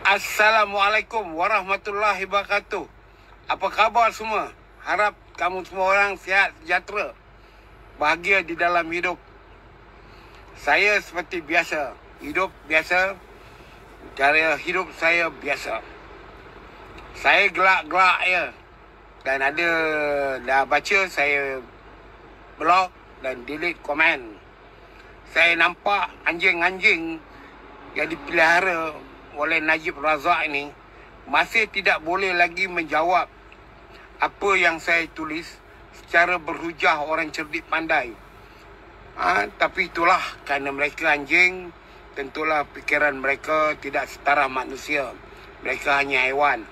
Assalamualaikum warahmatullahi wabarakatuh. Apa khabar semua? Harap kamu semua orang sihat, sejahtera, bahagia di dalam hidup. Saya seperti biasa, hidup biasa, cara hidup saya biasa. Saya gelak-gelak ya. Dan ada dah baca, saya blog dan delete komen. Saya nampak anjing-anjing yang dipelihara oleh Najib Razak ini masih tidak boleh lagi menjawab apa yang saya tulis secara berhujah orang cerdik pandai. Tapi itulah, kerana mereka anjing, tentulah fikiran mereka tidak setara manusia. Mereka hanya haiwan.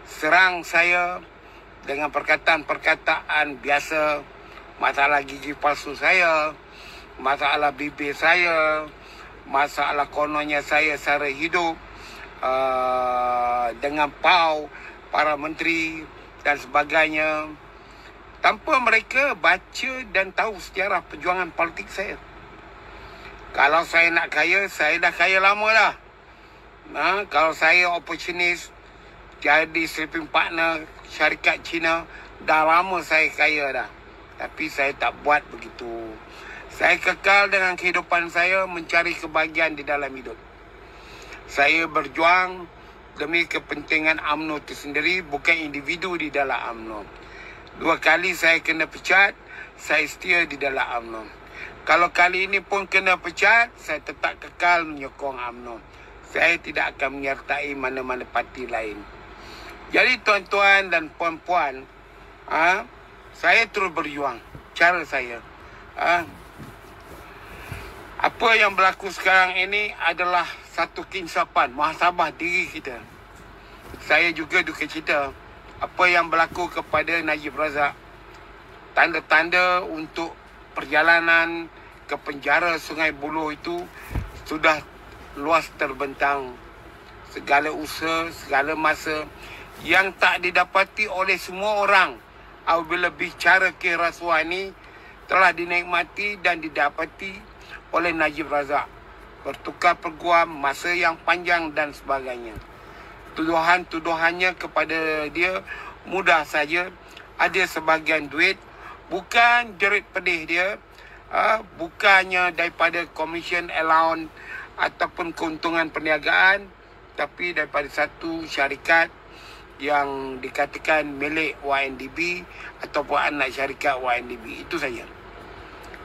Serang saya dengan perkataan-perkataan biasa, masalah gigi palsu saya, masalah bibir saya, masalah kononnya saya sara hidup, dengan para menteri dan sebagainya, tanpa mereka baca dan tahu sejarah perjuangan politik saya. Kalau saya nak kaya, saya dah kaya lama dah. Kalau saya opportunis jadi sleeping partner syarikat Cina, dah lama saya kaya dah. Tapi saya tak buat begitu. Saya kekal dengan kehidupan saya, mencari kebahagiaan di dalam hidup. Saya berjuang demi kepentingan UMNO itu sendiri, bukan individu di dalam UMNO. 2 kali saya kena pecat, saya setia di dalam UMNO. Kalau kali ini pun kena pecat, saya tetap kekal menyokong UMNO. Saya tidak akan menyertai mana-mana parti lain. Jadi tuan-tuan dan puan-puan, saya terus berjuang. Cara saya. Apa yang berlaku sekarang ini adalah satu keinsapan, muhasabah diri kita. Saya juga duka cita apa yang berlaku kepada Najib Razak. Tanda-tanda untuk perjalanan ke penjara Sungai Buloh itu sudah luas terbentang. Segala usaha, segala masa yang tak didapati oleh semua orang apabila bicara kerasuah ini telah dinikmati dan didapati oleh Najib Razak. Bertukar peguam, masa yang panjang dan sebagainya. Tuduhan-tuduhannya kepada dia mudah saja. Ada sebahagian duit, bukan jerit pedih dia, bukannya daripada commission allowance ataupun keuntungan perniagaan, tapi daripada satu syarikat yang dikatakan milik YNDB ataupun anak syarikat YNDB. Itu saja.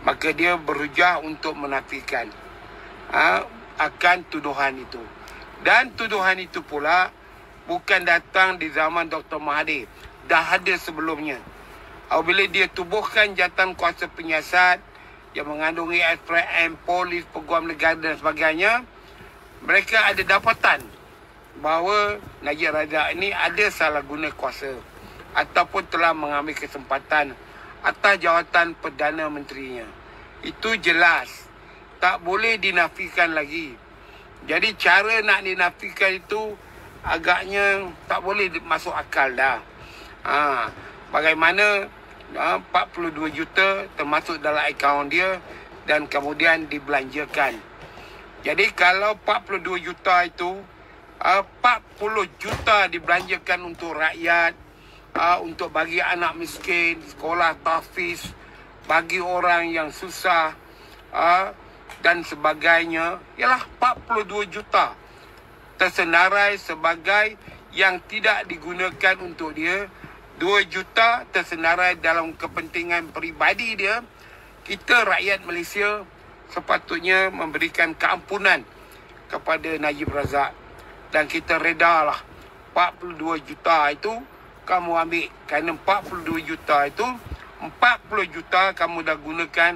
Maka dia berhujah untuk menafikan akan tuduhan itu. Dan tuduhan itu pula bukan datang di zaman Dr. Mahathir. Dah ada sebelumnya. Apabila dia tubuhkan jawatan kuasa penyiasat yang mengandungi SPM, polis, peguam negara dan sebagainya, mereka ada dapatan bahawa Najib Razak ini ada salah guna kuasa ataupun telah mengambil kesempatan atas jawatan Perdana Menterinya. Itu jelas. Tak boleh dinafikan lagi. Jadi cara nak dinafikan itu agaknya tak boleh masuk akal dah. Bagaimana 42 juta termasuk dalam akaun dia dan kemudian dibelanjakan. Jadi kalau 42 juta itu 40 juta dibelanjakan untuk rakyat, untuk bagi anak miskin, sekolah tahfiz, bagi orang yang susah, dan sebagainya, ialah 42 juta tersenarai sebagai yang tidak digunakan untuk dia. 2 juta tersenarai dalam kepentingan peribadi dia. Kita rakyat Malaysia sepatutnya memberikan keampunan kepada Najib Razak. Dan kita redalah 42 juta itu kamu ambil. Kerana 42 juta itu 40 juta kamu dah gunakan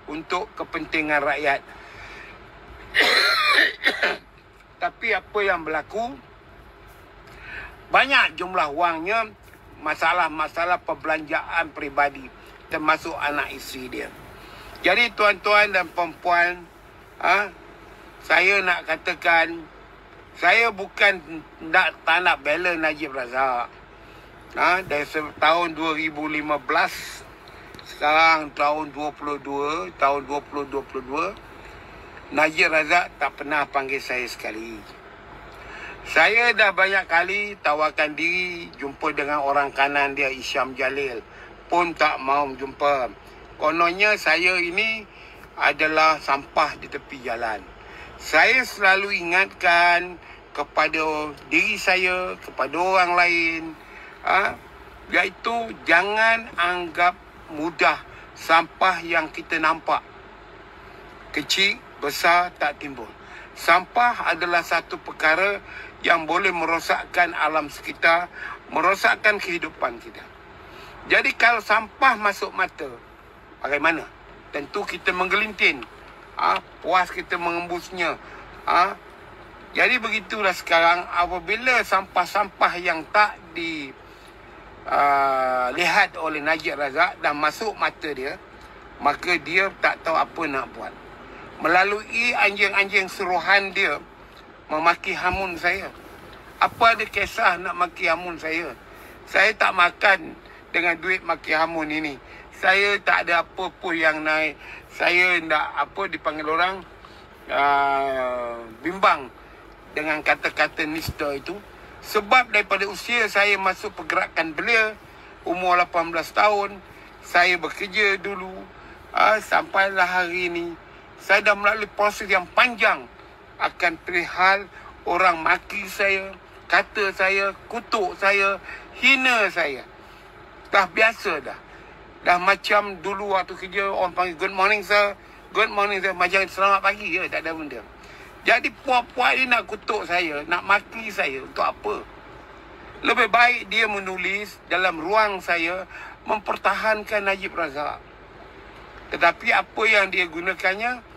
untuk kepentingan rakyat. Tapi apa yang berlaku, banyak jumlah wangnya, masalah-masalah perbelanjaan peribadi, termasuk anak isteri dia. Jadi tuan-tuan dan puan-puan, saya nak katakan, saya bukan tak nak bela Najib Razak. Dari tahun 2015, sekarang tahun 2022, Najib Razak tak pernah panggil saya sekali. Saya dah banyak kali tawarkan diri jumpa dengan orang kanan dia, Isyam Jalil. Pun tak mau jumpa. Kononnya saya ini adalah sampah di tepi jalan. Saya selalu ingatkan kepada diri saya, kepada orang lain, iaitu jangan anggap mudah sampah yang kita nampak. Kecil, besar, tak timbul. Sampah adalah satu perkara yang boleh merosakkan alam sekitar, merosakkan kehidupan kita. Jadi kalau sampah masuk mata, bagaimana? Tentu kita menggelinting. Puas kita mengembusnya. Jadi begitulah sekarang, apabila sampah-sampah yang tak dilihat oleh Najib Razak dan masuk mata dia, maka dia tak tahu apa nak buat. Melalui anjing-anjing suruhan dia memaki hamun saya. Apa ada kisah nak maki hamun saya? Saya tak makan dengan duit maki hamun ini. Saya tak ada apa-apa yang naik. Saya tak dipanggil orang bimbang dengan kata-kata nista itu. Sebab daripada usia saya masuk pergerakan belia, umur 18 tahun, saya bekerja dulu, sampailah hari ini. Saya dah melalui proses yang panjang akan perihal orang maki saya, kata saya, kutuk saya, hina saya. Dah biasa dah. Dah macam dulu waktu kerja orang panggil good morning sir, good morning sir, macam selamat pagi je, tak ada benda. Jadi puak-puak dia nak kutuk saya, nak maki saya untuk apa? Lebih baik dia menulis dalam ruang saya mempertahankan Najib Razak. Tetapi apa yang dia gunakannya,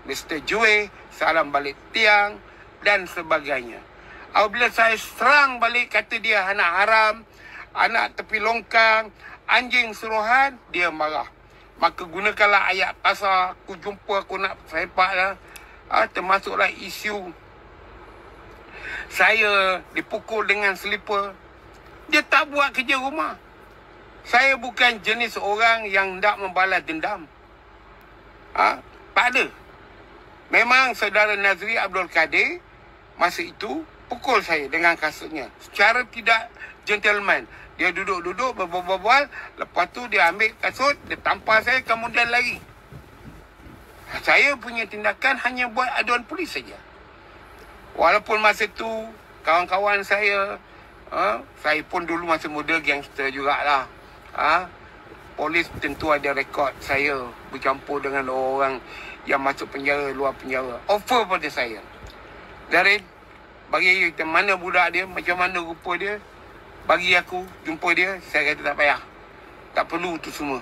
Mr. Joy, salam balik tiang dan sebagainya. Apabila saya serang balik, kata dia anak haram, anak tepi longkang, anjing suruhan, dia marah. Maka gunakanlah ayat pasal, aku jumpa, aku nak sepak lah. Termasuklah isu saya dipukul dengan selipar. Dia tak buat kerja rumah. Saya bukan jenis orang yang tak membalas dendam. Tak ada. Memang saudara Nazri Abdul Kadir masa itu pukul saya dengan kasutnya secara tidak gentleman. Dia duduk-duduk berbual-bual, lepas tu dia ambil kasut, dia tampar saya, kemudian lari. Saya punya tindakan hanya buat aduan polis saja. Walaupun masa tu kawan-kawan saya, saya pun dulu masa muda gangster jugalah. Polis tentu ada rekod saya bercampur dengan orang yang masuk penjara, luar penjara. Offer pada saya. Dari bagi mana budak dia, macam mana rupa dia, bagi aku jumpa dia, saya kata tak payah. Tak perlu tu semua.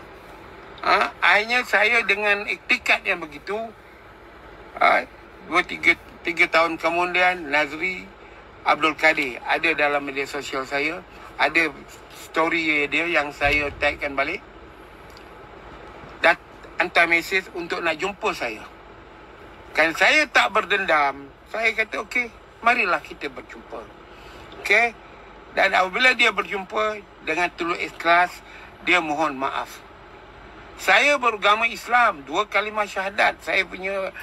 Akhirnya saya dengan iktikat yang begitu, 2-3 tahun kemudian Nazri Abdul Kadir ada dalam media sosial saya, ada story dia yang saya tagkan balik, hantar mesej untuk nak jumpa saya. Kan saya tak berdendam. Saya kata okey, marilah kita berjumpa. Okey. Dan apabila dia berjumpa dengan tulus ikhlas, dia mohon maaf. Saya beragama Islam, 2 kalimah syahadat. Saya punya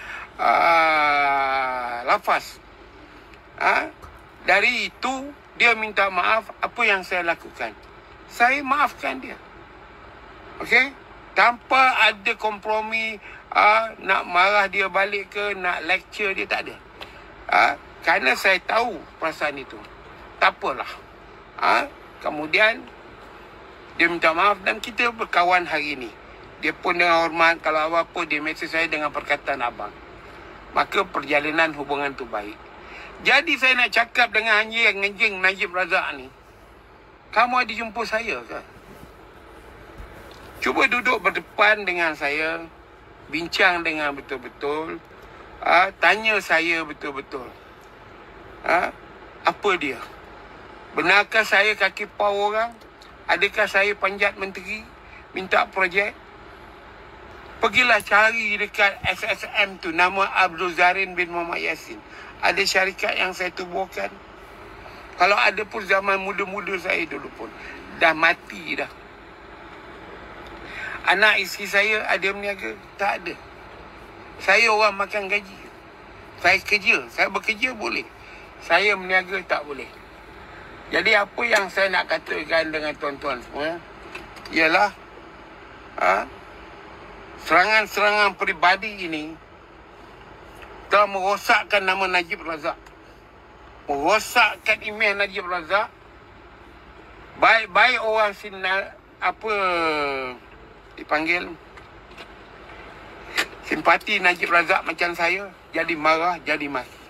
lafaz. Dari itu dia minta maaf apa yang saya lakukan. Saya maafkan dia. Okey? Tanpa ada kompromi, nak marah dia balik ke, nak lecture dia, tak ada. Kerana saya tahu perasaan itu. Tak apalah. Kemudian dia minta maaf dan kita berkawan hari ini. Dia pun dengan hormat, kalau apa-apa dia mesej saya dengan perkataan abang. Maka perjalanan hubungan tu baik. Jadi saya nak cakap dengan anjing Najib Razak ni, kamu ada jumpa saya ke? Cuba duduk berdepan dengan saya, bincang dengan betul-betul, tanya saya betul-betul. Apa dia? Benarkah saya kaki pau orang? Adakah saya panjat menteri, minta projek? Pergilah cari dekat SSM tu, nama Abdul Zarin bin Muhammad Yassin. Ada syarikat yang saya tubuhkan. Kalau ada pun zaman muda-muda saya dulu pun dah mati dah. Anak isteri saya ada berniaga? Tak ada. Saya orang makan gaji. Saya kerja. Saya bekerja boleh. saya meniaga tak boleh. Jadi apa yang saya nak katakan dengan tuan-tuan semua ialah serangan-serangan peribadi ini telah merosakkan nama Najib Razak, merosakkan imej Najib Razak. Baik-baik orang dipanggil simpati Najib Razak macam saya, jadi marah, jadi maki.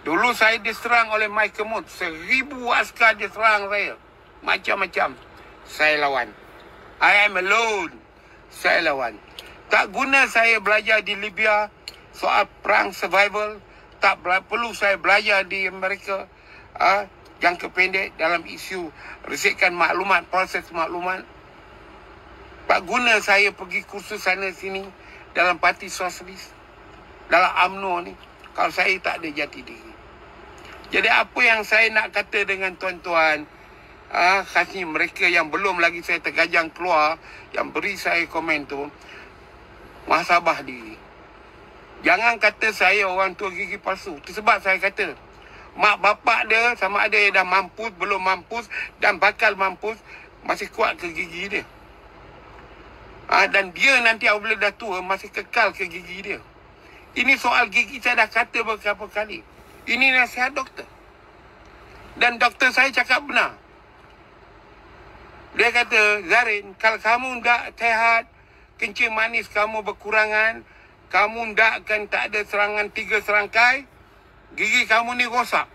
Dulu saya diserang oleh Mai Kemut, 1000 askar diserang saya, macam-macam. Saya lawan. I am alone. Saya lawan. Tak guna saya belajar di Libya soal perang survival. Tak perlu saya belajar di Amerika jangka pendek dalam isu resikan maklumat, proses maklumat. Tak guna saya pergi kursus sana sini dalam parti sosialis, dalam UMNO ni, kalau saya tak ada jati diri. Jadi apa yang saya nak kata dengan tuan-tuan, khasnya mereka yang belum lagi saya tergajang keluar, yang beri saya komen tu, muhasabah diri. Jangan kata saya orang tua gigi palsu. Itu sebab saya kata, mak bapak dia sama ada dah mampus, belum mampus dan bakal mampus, masih kuat ke gigi dia. Dan dia nanti apabila dah tua masih kekal ke gigi dia. Ini soal gigi saya dah kata beberapa kali. Ini nasihat doktor. Dan doktor saya cakap benar. Dia kata, Zarin, kalau kamu tak sehat, kencing manis kamu berkurangan, kamu tak ada serangan 3 serangkai, gigi kamu ni rosak.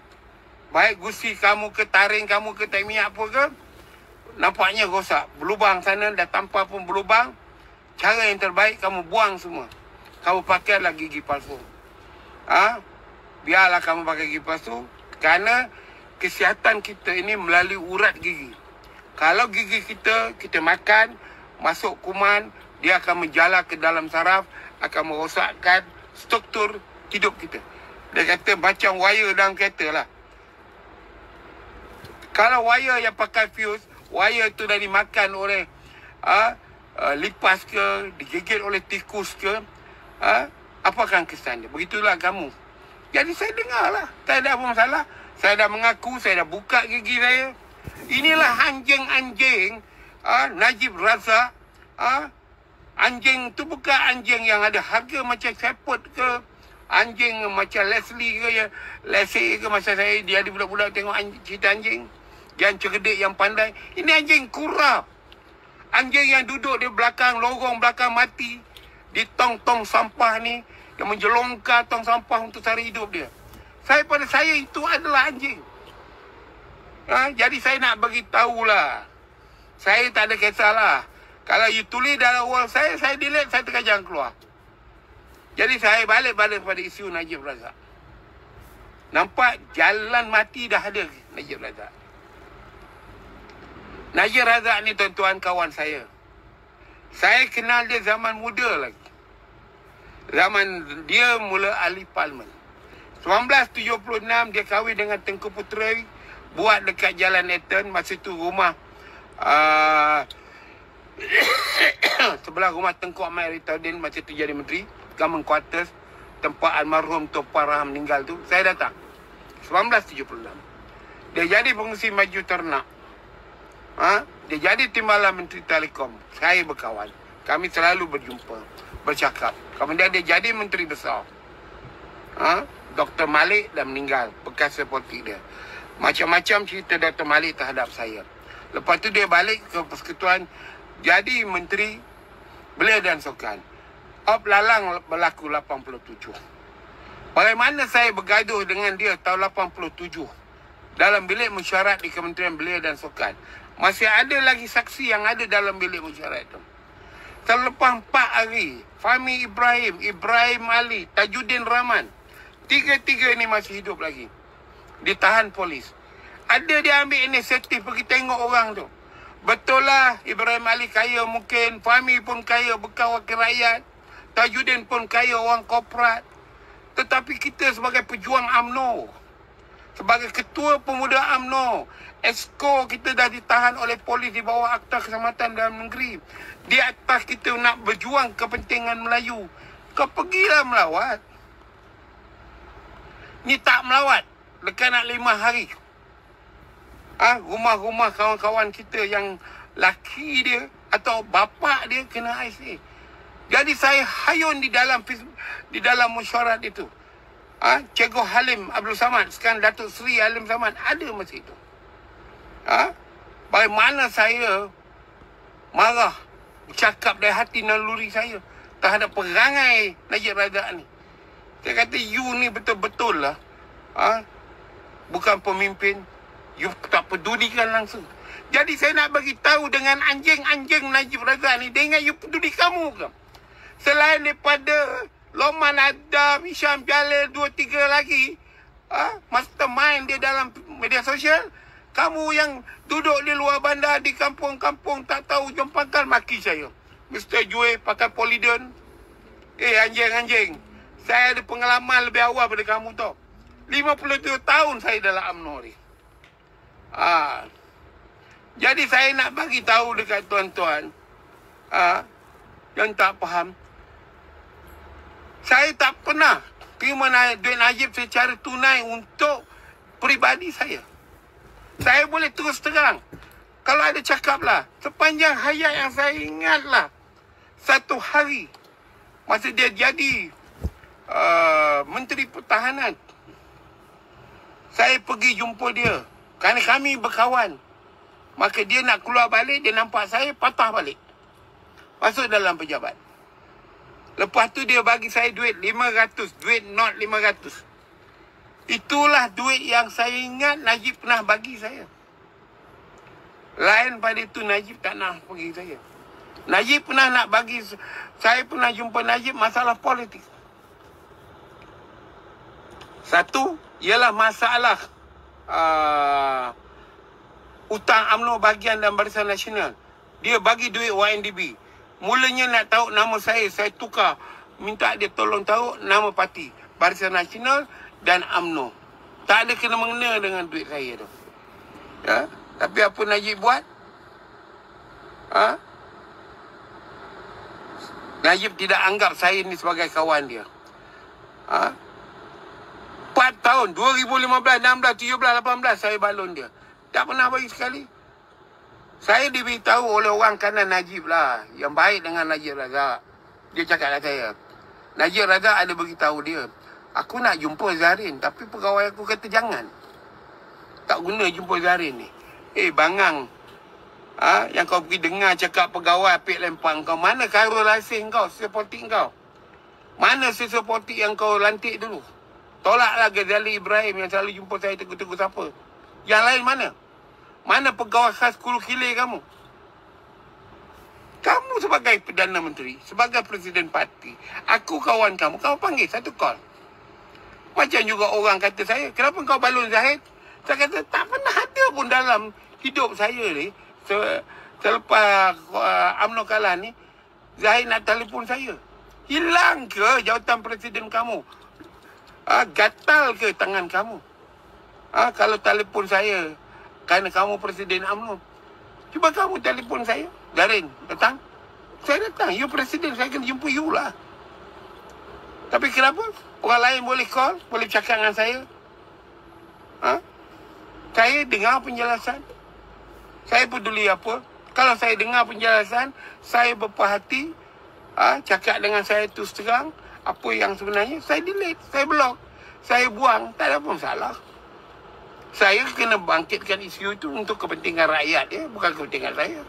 Baik gusi kamu ke taring kamu ke tak minyak apa ke, nampaknya rosak. Berlubang sana, dah tanpa pun berlubang. Cara yang terbaik kamu buang semua. Kamu pakailah gigi palsu. Biarlah kamu pakai gigi palsu. Kerana kesihatan kita ini melalui urat gigi. Kalau gigi kita makan, masuk kuman, dia akan menjala ke dalam saraf, akan merosakkan struktur hidup kita. Dia kata macam wire dalam kereta lah. Kalau wire yang pakai fuse, wire tu dah dimakan oleh lipas ke, digigit oleh tikus ke, apakah kesan dia? Begitulah kamu. Jadi saya dengar lah, tak ada apa masalah. Saya dah mengaku, saya dah buka gigi saya. Inilah anjing-anjing Najib Razak. Anjing tu bukan anjing yang ada harga macam Shepherd ke, anjing macam Leslie ke, Leslie ke, masa saya dia ada budak-budak tengok cerita anjing yang cerdik, yang pandai. Ini anjing kurap. Anjing yang duduk di belakang lorong belakang mati, di tong-tong sampah ni, yang menjelongkar tong sampah untuk cari hidup dia. Pada saya itu adalah anjing. Jadi saya nak bagi tahulah. Saya tak ada kisahlah. Kalau you tulis dalam wall saya delete, saya terkajang keluar. Jadi saya balik pada isu Najib Razak. Nampak jalan mati dah ada Najib Razak. Najib Razak ni tuan-tuan kawan saya. Saya kenal dia zaman muda lagi. Zaman dia mula ahli parlimen. 1976 dia kahwin dengan Tengku Puteri, buat dekat Jalan Eton. Masa tu rumah sebelah rumah Tengku Ahmad Ritardin, masa tu jadi menteri, Government Quarters, tempat almarhum Tun Farah meninggal tu. Saya datang 1976. Dia jadi pengurusi maju ternak. Dia jadi timbalan Menteri Telekom. Saya berkawan. Kami selalu berjumpa, bercakap. Kemudian dia jadi menteri besar. Dr. Malik dah meninggal, bekas politik dia. Macam-macam cerita Dr. Malik terhadap saya. Lepas tu dia balik ke Persekutuan, jadi menteri Belia dan Sukan. Lalang berlaku 87. Bagaimana saya bergaduh dengan dia tahun 87 dalam bilik mesyuarat di Kementerian Belia dan Sukan. Masih ada lagi saksi yang ada dalam bilik mesyuarat itu. Selepas 4 hari, Fahmi Ibrahim, Ibrahim Ali, Tajuddin Rahman, tiga-tiga ni masih hidup lagi. Ditahan polis. Ada dia ambil inisiatif pergi tengok orang tu. Betul lah Ibrahim Ali kaya mungkin, Fahmi pun kaya bekas wakil rakyat, Tajuddin pun kaya orang korporat. Tetapi kita sebagai pejuang UMNO, sebagai ketua pemuda UMNO, Esko kita dah ditahan oleh polis di bawah Akta Keselamatan Dalam Negeri. Di atas kita nak berjuang kepentingan Melayu. Kau pergilah melawat. Ni tak melawat. dekat nak 5 hari. Rumah-rumah kawan-kawan kita yang laki dia atau bapa dia kena ICA. Jadi saya hayun di dalam mesyuarat itu. Cikgu Halim Abdul Samad, sekarang Datuk Seri Halim Samad ada masa itu. Bagaimana saya marah, bercakap dari hati naluri saya terhadap perangai Najib Razak ni. Saya kata, you ni betul-betul lah bukan pemimpin. You tak pedulikan langsung. Jadi saya nak bagi tahu dengan anjing-anjing Najib Razak ni, dia ingat you peduli kamu ke? Selain daripada Loman Adam, Hisham Jalil, 2-3 lagi mastermind dia dalam media sosial, kamu yang duduk di luar bandar, di kampung-kampung tak tahu ujung pangkal, maki saya. Mr. Jue pakai polidon. Anjing-anjing, saya ada pengalaman lebih awal pada kamu tau. 57 tahun saya dalam UMNO ni. Jadi saya nak bagi tahu dekat tuan-tuan yang tak faham, saya tak pernah terima duit Najib secara tunai untuk peribadi saya. Saya boleh terus terang, kalau ada cakap lah, sepanjang hayat yang saya ingat lah, satu hari masa dia jadi Menteri Pertahanan, saya pergi jumpa dia kerana kami berkawan. Maka dia nak keluar balik, dia nampak saya, patah balik, masuk dalam pejabat. Lepas tu dia bagi saya duit 500, duit not 500. Itulah duit yang saya ingat Najib pernah bagi saya. Lain pada itu Najib tak nak bagi saya. Najib pernah nak bagi, saya pernah jumpa Najib masalah politik. Satu ialah masalah hutang UMNO bahagian dan Barisan Nasional. Dia bagi duit YNDB. Mulanya nak tahu nama saya tukar, minta dia tolong tahu nama parti Barisan Nasional dan UMNO. Tak ada kena-mengena dengan duit saya tu. Tapi apa Najib buat? Najib tidak anggap saya ni sebagai kawan dia. 4 tahun, 2015, 16, 17, 18 saya balon dia. Tak pernah bagi sekali. Saya diberitahu oleh orang kanan Najib lah, yang baik dengan Najib Razak. Dia cakap dengan saya, Najib Razak ada beritahu dia, aku nak jumpa Zahrin, tapi pegawai aku kata jangan. Tak guna jumpa Zahrin ni. Bangang, yang kau pergi dengar cakap pegawai apik lempang kau. Mana Khairul Hasih kau, sepolitik kau? Mana sepolitik yang kau lantik dulu? Tolaklah Ghazali Ibrahim yang selalu jumpa saya tegur-tegur siapa. Yang lain mana? Mana pegawai khas Kulu Kilir kamu? Kamu sebagai Perdana Menteri, sebagai Presiden Parti, aku kawan kamu, kamu panggil satu call. Macam juga orang kata saya, kenapa kau balon Zahid? Saya kata, tak pernah ada pun dalam hidup saya ni, selepas UMNO kalah ni, Zahid nak telefon saya. Hilang ke jawatan Presiden kamu? Gatal ke tangan kamu? Kalau telefon saya kerana kamu Presiden UMNO, cuba kamu telefon saya. Zahrin, datang. Saya datang. You Presiden, saya kena jumpa you lah. Tapi kenapa? Orang lain boleh call, boleh cakap dengan saya. Saya dengar penjelasan. Saya peduli apa? Kalau saya dengar penjelasan, saya berperhati, cakap dengan saya terus terang, apa yang sebenarnya, saya delete, saya block, saya buang, tak ada apa masalah. Saya kena bangkitkan isu itu untuk kepentingan rakyat, bukan kepentingan saya.